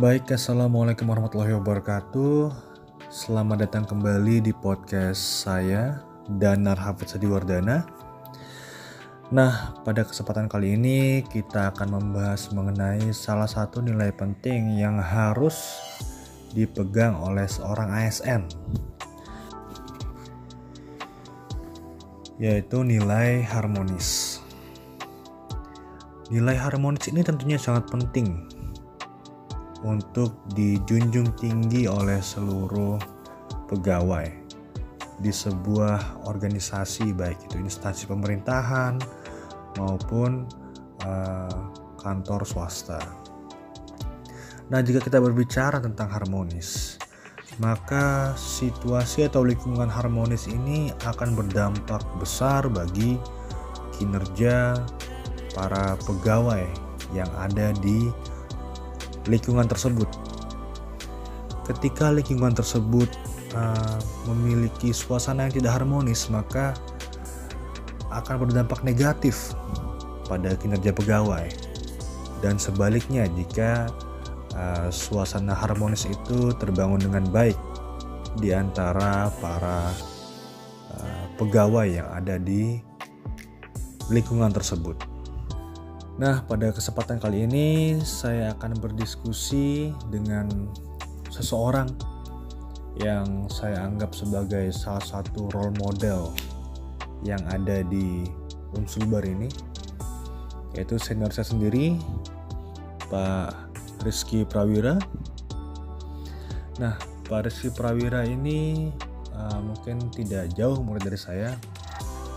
Baik, Assalamualaikum warahmatullahi wabarakatuh. Selamat datang kembali di podcast saya, Danar Hafidz Hadiwardana. Nah, pada kesempatan kali ini kita akan membahas mengenai salah satu nilai penting yang harus dipegang oleh seorang ASN, yaitu nilai harmonis. Nilai harmonis ini tentunya sangat penting untuk dijunjung tinggi oleh seluruh pegawai di sebuah organisasi, baik itu instansi pemerintahan maupun kantor swasta. Nah, jika kita berbicara tentang harmonis, maka situasi atau lingkungan harmonis ini akan berdampak besar bagi kinerja para pegawai yang ada di lingkungan tersebut. Ketika lingkungan tersebut memiliki suasana yang tidak harmonis, maka akan berdampak negatif pada kinerja pegawai. Dan sebaliknya, jika suasana harmonis itu terbangun dengan baik di antara para pegawai yang ada di lingkungan tersebut. Nah, pada kesempatan kali ini saya akan berdiskusi dengan seseorang yang saya anggap sebagai salah satu role model yang ada di Unsulbar ini, yaitu senior saya sendiri, Pak Rizky Prawira. Nah, Pak Rizky Prawira ini mungkin tidak jauh umur dari saya,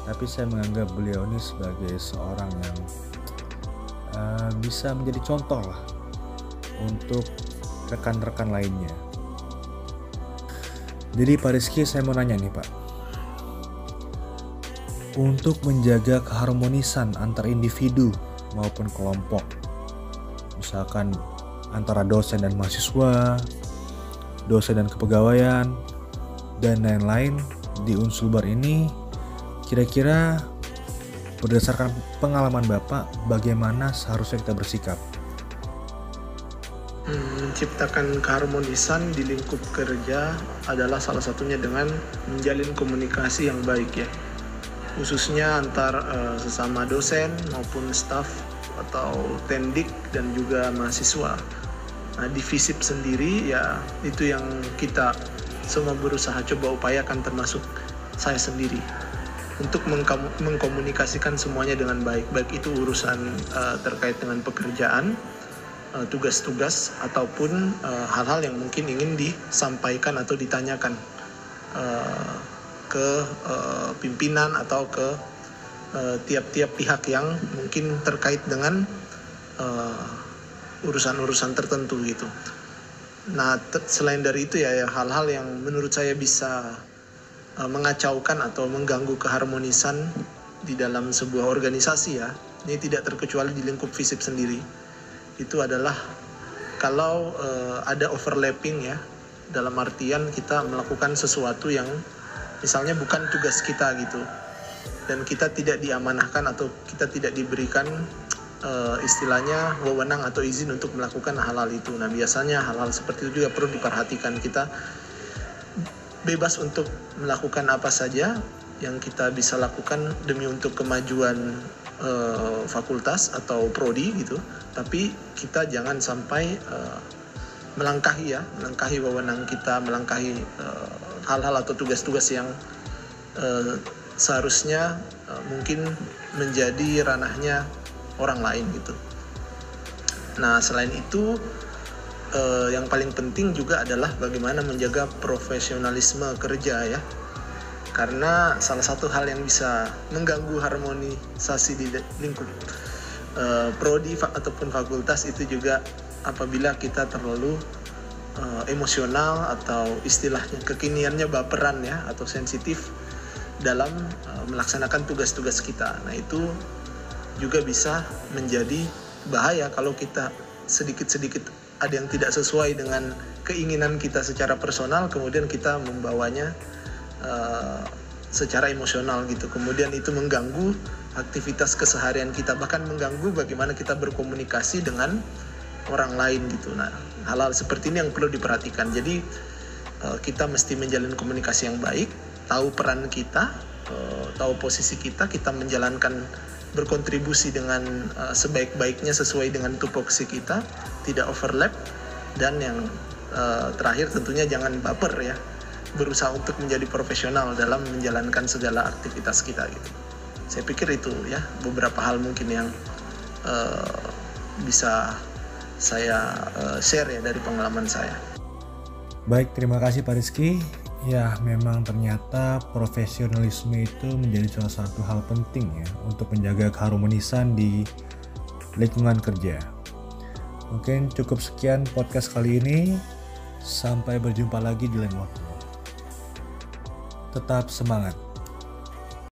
tapi saya menganggap beliau ini sebagai seorang yang bisa menjadi contoh lah untuk rekan-rekan lainnya. Jadi Pak Rizky, saya mau nanya nih Pak, untuk menjaga keharmonisan antar individu maupun kelompok, misalkan antara dosen dan mahasiswa, dosen dan kepegawaian, dan lain-lain di Unsulbar ini, kira-kira berdasarkan pengalaman Bapak, bagaimana seharusnya kita bersikap? Menciptakan keharmonisan di lingkup kerja adalah salah satunya dengan menjalin komunikasi yang baik ya, khususnya antar sesama dosen maupun staf atau tendik dan juga mahasiswa. Nah, di FISIP sendiri ya, itu yang kita semua berusaha coba upayakan, termasuk saya sendiri, untuk mengkomunikasikan semuanya dengan baik, baik itu urusan terkait dengan pekerjaan, tugas-tugas, ataupun hal-hal yang mungkin ingin disampaikan atau ditanyakan ke pimpinan atau ke tiap-tiap pihak yang mungkin terkait dengan urusan-urusan tertentu gitu. Nah, selain dari itu ya hal-hal yang menurut saya bisa mengacaukan atau mengganggu keharmonisan di dalam sebuah organisasi ya, ini tidak terkecuali di lingkup FISIP sendiri. Itu adalah kalau ada overlapping ya, dalam artian kita melakukan sesuatu yang misalnya bukan tugas kita gitu, dan kita tidak diamanahkan atau kita tidak diberikan istilahnya wewenang atau izin untuk melakukan hal-hal itu. Nah, biasanya hal-hal seperti itu juga perlu diperhatikan. Kita bebas untuk melakukan apa saja yang kita bisa lakukan demi untuk kemajuan fakultas atau prodi gitu, tapi kita jangan sampai melangkahi wewenang kita, melangkahi hal-hal atau tugas-tugas yang seharusnya mungkin menjadi ranahnya orang lain gitu. Nah, selain itu yang paling penting juga adalah bagaimana menjaga profesionalisme kerja ya, karena salah satu hal yang bisa mengganggu harmonisasi di lingkup prodi ataupun fakultas itu juga apabila kita terlalu emosional atau istilahnya kekiniannya baperan ya, atau sensitif dalam melaksanakan tugas-tugas kita. Nah, itu juga bisa menjadi bahaya kalau kita sedikit-sedikit ada yang tidak sesuai dengan keinginan kita secara personal, kemudian kita membawanya secara emosional gitu. Kemudian itu mengganggu aktivitas keseharian kita, bahkan mengganggu bagaimana kita berkomunikasi dengan orang lain gitu. Nah, hal-hal seperti ini yang perlu diperhatikan. Jadi kita mesti menjalin komunikasi yang baik, tahu peran kita, tahu posisi kita menjalankan, berkontribusi dengan sebaik-baiknya sesuai dengan tupoksi kita, tidak overlap, dan yang terakhir tentunya jangan baper ya, berusaha untuk menjadi profesional dalam menjalankan segala aktivitas kita gitu. Saya pikir itu ya beberapa hal mungkin yang bisa saya share ya dari pengalaman saya. Baik, terima kasih Pak Rizky. Ya, memang ternyata profesionalisme itu menjadi salah satu hal penting ya untuk menjaga keharmonisan di lingkungan kerja. Mungkin cukup sekian podcast kali ini. Sampai berjumpa lagi di lain waktu. Tetap semangat.